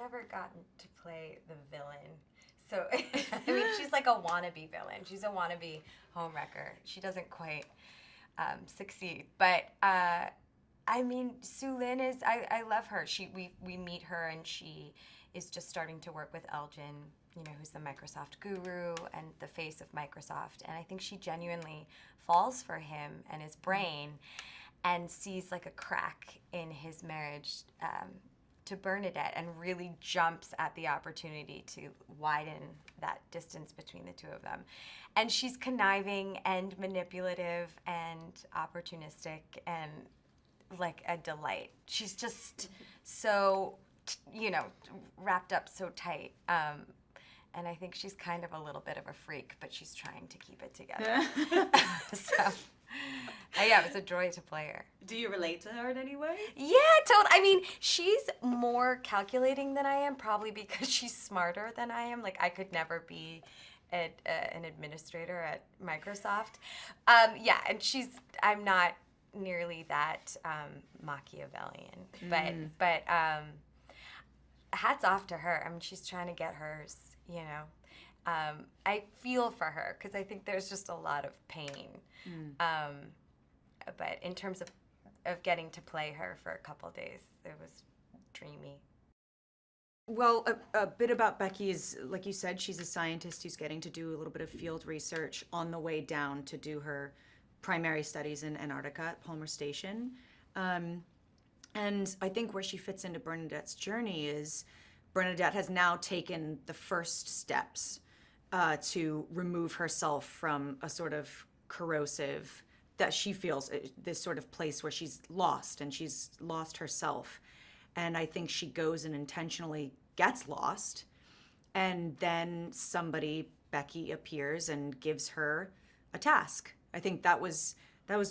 never gotten to play the villain. So, I mean, she's like a wannabe villain. She's a wannabe homewrecker. She doesn't quite succeed. But, I mean, Sue Lin is, I love her. We meet her, and she is just starting to work with Elgin, you know, who's the Microsoft guru and the face of Microsoft. And I think she genuinely falls for him and his brain and sees like a crack in his marriage to Bernadette and really jumps at the opportunity to widen that distance between the two of them. And she's conniving and manipulative and opportunistic and like a delight. She's just so, you know, wrapped up so tight. And I think she's kind of a little bit of a freak, but she's trying to keep it together. So, yeah, it was a joy to play her. Do you relate to her in any way? Yeah, totally. I mean, she's more calculating than I am, probably because she's smarter than I am. Like, I could never be an administrator at Microsoft. Yeah, and I'm not nearly that Machiavellian. But hats off to her. I mean, she's trying to get hers, you know. I feel for her because I think there's just a lot of pain. But in terms of getting to play her for a couple days, it was dreamy. Well, a bit about Becky is, like you said, she's a scientist who's getting to do a little bit of field research on the way down to do her primary studies in Antarctica at Palmer Station. And I think where she fits into Bernadette's journey is Bernadette has now taken the first steps to remove herself from a sort of corrosive, that she feels this sort of place where she's lost and she's lost herself. And I think she goes and intentionally gets lost. And then somebody, Becky, appears and gives her a task. I think that was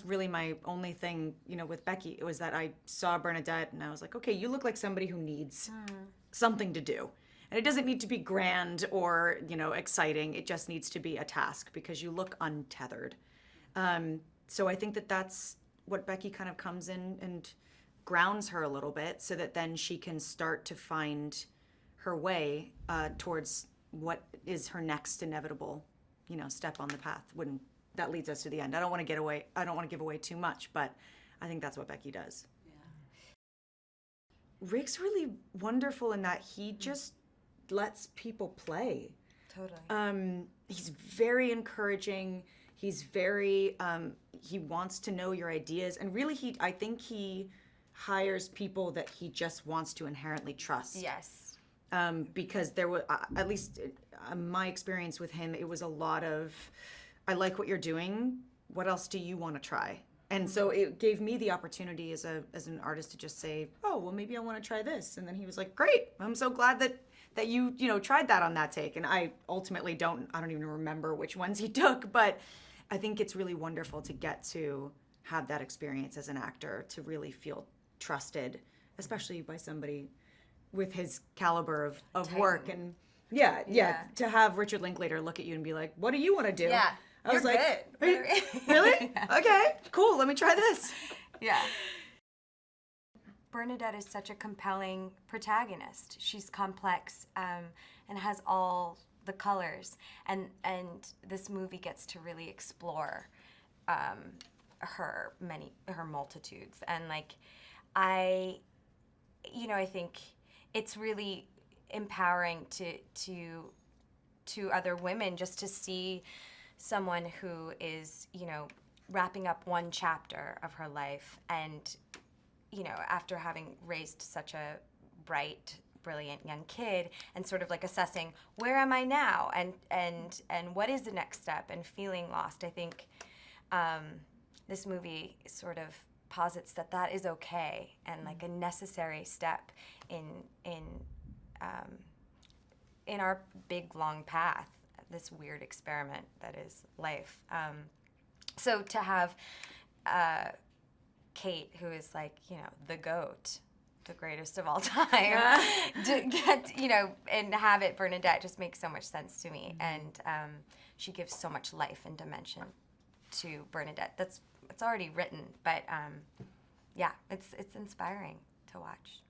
really my only thing, you know, with Becky. It was that I saw Bernadette and I was like, okay, you look like somebody who needs something to do. And it doesn't need to be grand or, you know, exciting. It just needs to be a task because you look untethered. So I think that that's what Becky kind of comes in and grounds her a little bit so that then she can start to find her way towards what is her next inevitable, you know, step on the path when that leads us to the end. I don't want to give away too much, but I think that's what Becky does. Yeah. Rick's really wonderful in that he just lets people play. Totally. He's very encouraging. He's very, he wants to know your ideas. And really, I think he hires people that he just wants to inherently trust. Yes. Because there was, at least my experience with him, it was a lot of, I like what you're doing. What else do you want to try? And so it gave me the opportunity as an artist to just say, oh, well, maybe I want to try this. And then he was like, great. I'm so glad that you tried that on that take. And I ultimately don't even remember which ones he took, but I think it's really wonderful to get to have that experience as an actor, to really feel trusted, especially by somebody with his caliber of work. And yeah, to have Richard Linklater look at you and be like, what do you want to do? Yeah. I was like, good. Really? Yeah. Okay, cool. Let me try this. Yeah. Bernadette is such a compelling protagonist. She's complex and has all the colors, and this movie gets to really explore her multitudes. And like, I think it's really empowering to other women just to see someone who is, you know, wrapping up one chapter of her life and, you know, after having raised such a bright, brilliant young kid and sort of like assessing where am I now and what is the next step and feeling lost. I think this movie sort of posits that is okay and like a necessary step in our big long path, this weird experiment that is life. So to have Cate, who is like, you know, the GOAT, the greatest of all time, to get, you know, and have it Bernadette just makes so much sense to me. And she gives so much life and dimension to Bernadette. It's already written, but yeah, it's inspiring to watch.